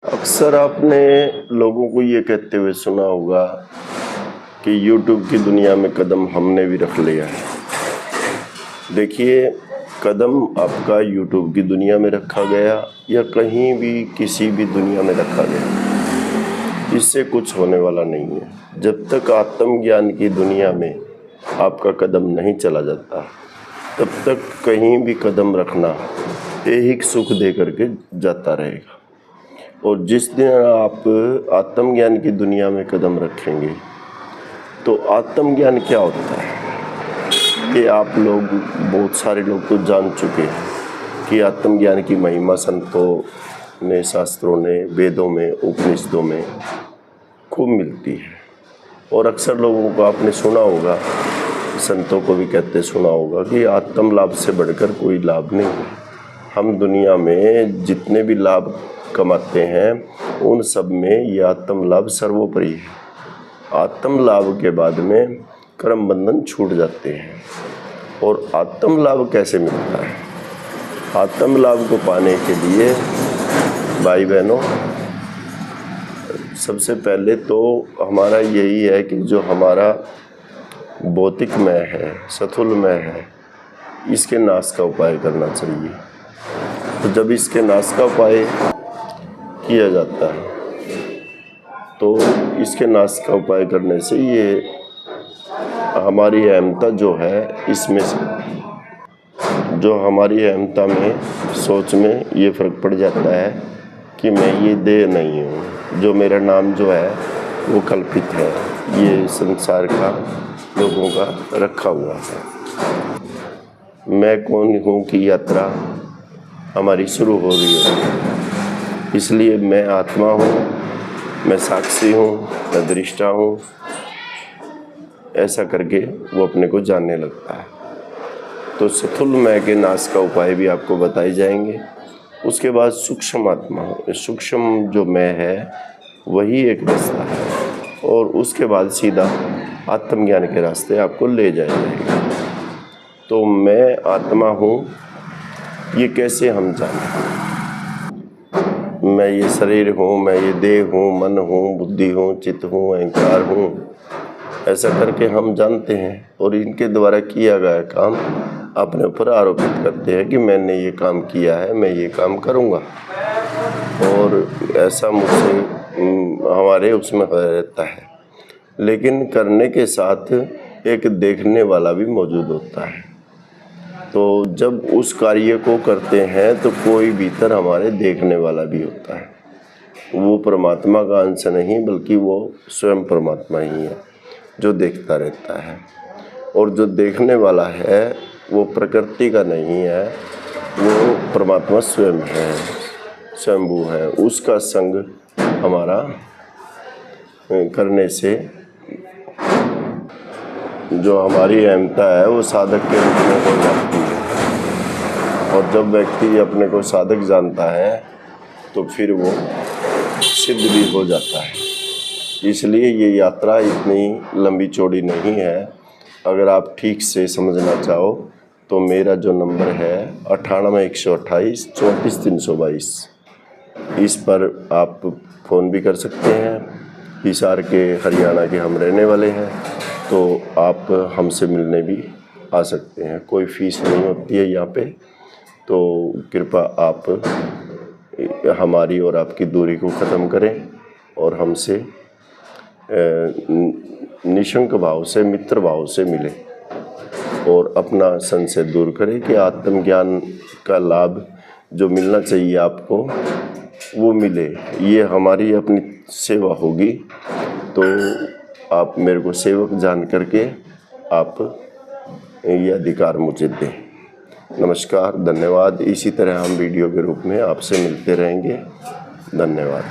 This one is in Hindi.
अक्सर आपने लोगों को ये कहते हुए सुना होगा कि यूट्यूब की दुनिया में कदम हमने भी रख लिया है। देखिए, कदम आपका यूट्यूब की दुनिया में रखा गया या कहीं भी किसी भी दुनिया में रखा गया, इससे कुछ होने वाला नहीं है। जब तक आत्मज्ञान की दुनिया में आपका कदम नहीं चला जाता, तब तक कहीं भी कदम रखना ऐहिक सुख दे करके जाता रहेगा। और जिस दिन आप आत्मज्ञान की दुनिया में कदम रखेंगे, तो आत्मज्ञान क्या होता है ये आप लोग, बहुत सारे लोग तो जान चुके हैं कि आत्मज्ञान की महिमा संतों ने, शास्त्रों ने, वेदों में, उपनिषदों में खूब मिलती है। और अक्सर लोगों को आपने सुना होगा, संतों को भी कहते सुना होगा कि आत्म लाभ से बढ़कर कोई लाभ नहीं है। हम दुनिया में जितने भी लाभ कमाते हैं, उन सब में ये आत्म लाभ सर्वोपरि है। आत्म लाभ के बाद में कर्म बंधन छूट जाते हैं। और आत्म लाभ कैसे मिलता है? आत्म लाभ को पाने के लिए भाई बहनों, सबसे पहले तो हमारा यही है कि जो हमारा भौतिकमय है, स्थूलमय है, इसके नाश का उपाय करना चाहिए। तो जब इसके नाश का उपाय किया जाता है, तो इसके नाश का उपाय करने से ये हमारी अहमता जो है, इसमें से जो हमारी अहमता में, सोच में ये फ़र्क पड़ जाता है कि मैं ये देह नहीं हूँ, जो मेरा नाम जो है वो कल्पित है, ये संसार का लोगों का रखा हुआ है। मैं कौन हूँ की यात्रा हमारी शुरू हो रही है। इसलिए मैं आत्मा हूँ, मैं साक्षी हूँ, मैं दृष्टा हूँ, ऐसा करके वो अपने को जानने लगता है। तो स्थूलमय के नाश का उपाय भी आपको बताए जाएंगे। उसके बाद सूक्ष्म आत्मा, सूक्ष्म जो मैं है वही एक रास्ता है, और उसके बाद सीधा आत्मज्ञान के रास्ते आपको ले जाएगा। तो मैं आत्मा हूँ, ये कैसे हम जानें? मैं ये शरीर हूँ, मैं ये देह हूँ, मन हूँ, बुद्धि हूँ, चित्त हूँ, अहंकार हूँ, ऐसा करके हम जानते हैं। और इनके द्वारा किया गया काम अपने ऊपर आरोपित करते हैं कि मैंने ये काम किया है, मैं ये काम करूँगा, और ऐसा मुझसे हमारे उसमें रहता है। लेकिन करने के साथ एक देखने वाला भी मौजूद होता है। तो जब उस कार्य को करते हैं तो कोई भीतर हमारे देखने वाला भी होता है। वो परमात्मा का अंश नहीं, बल्कि वो स्वयं परमात्मा ही है जो देखता रहता है। और जो देखने वाला है वो प्रकृति का नहीं है, वो परमात्मा स्वयं है, स्वयंभू है। उसका संग हमारा करने से जो हमारी अहमता है वो साधक के रूप में हो जाती है। और जब व्यक्ति अपने को साधक जानता है तो फिर वो सिद्ध भी हो जाता है। इसलिए ये यात्रा इतनी लंबी चौड़ी नहीं है। अगर आप ठीक से समझना चाहो तो मेरा जो नंबर है 98 128 34 322, इस पर आप फ़ोन भी कर सकते हैं। हिसार के, हरियाणा के हम रहने वाले हैं, तो आप हमसे मिलने भी आ सकते हैं। कोई फ़ीस नहीं होती है यहाँ पे। तो कृपया आप हमारी और आपकी दूरी को ख़त्म करें और हमसे निशंक भाव से, मित्र भाव से मिलें और अपना संशय दूर करें कि आत्मज्ञान का लाभ जो मिलना चाहिए आपको वो मिले। ये हमारी अपनी सेवा होगी। तो आप मेरे को सेवक जान करके आप ये अधिकार मुझे दें। नमस्कार, धन्यवाद। इसी तरह हम वीडियो के रूप में आपसे मिलते रहेंगे। धन्यवाद।